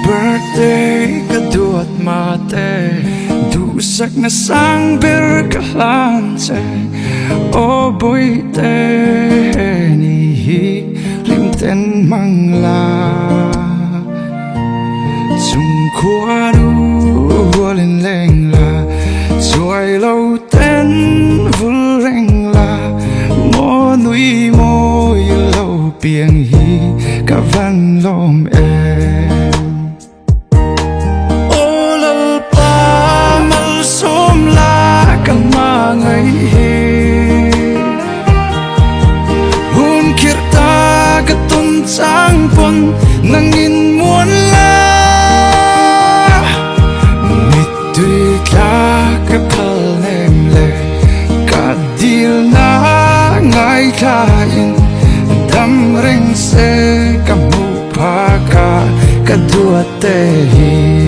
birthday kaduat mate dusak na sang bir kalance o boy te ni rimten mangla chung kuanu volin lengla chuai lo ten vul rengla mo nui mo lo piang hi ka van lom sang pon nangin muôn la mít tùy ta cái phal nem lệ cả deal na ngay ta in đam reng se kamu pa ka kadua te hi